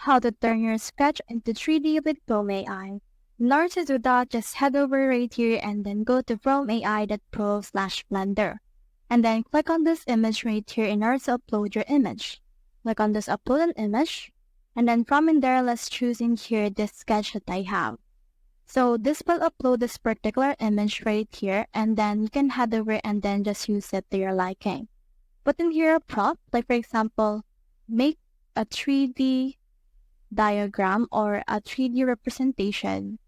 how to turn your sketch into 3D with Prome AI. In order to do that, just head over right here and then go to promeai.pro/blender. And then click on this image right here in order to upload your image. Click on this upload an image. And then from in there, let's choose in here this sketch that I have. So this will upload this particular image right here, and then you can head over and then just use it to your liking. Put in here a prompt, like for example, make a 3D diagram or a 3D representation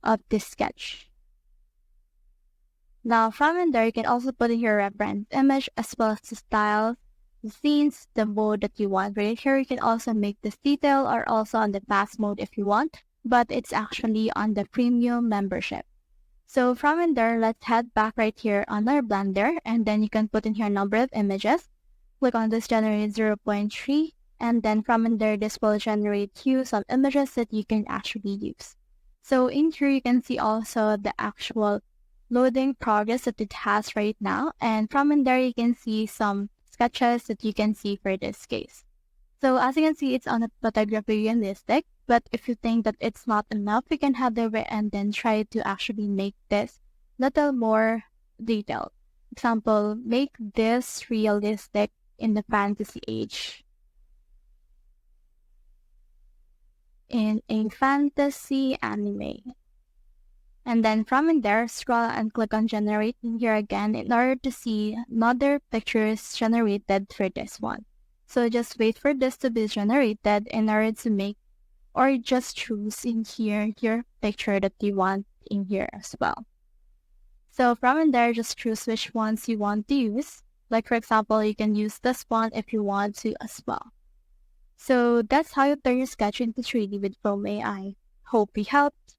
of this sketch. Now from in there, you can also put in your reference image as well as the styles, the scenes, the mode that you want. Right here, you can also make this detail or also on the fast mode if you want, but it's actually on the premium membership. So from in there, let's head back right here on our Blender, and then you can put in here a number of images. Click on this generate 0.3, and then from in there, this will generate you some images that you can actually use. So in here, you can see also the actual loading progress that it has right now, and from in there, you can see some sketches that you can see for this case. So as you can see, it's on a photography realistic, but if you think that it's not enough, you can head over and then try to actually make this little more detailed. Example, make this realistic in the fantasy age. In a fantasy anime. And then from in there, scroll and click on generate in here again in order to see another pictures generated for this one. So just wait for this to be generated in order to make, or just choose in here your picture that you want in here as well. So from in there, just choose which ones you want to use. Like for example, you can use this one if you want to as well. So that's how you turn your sketch into 3D with Prome AI. Hope we helped.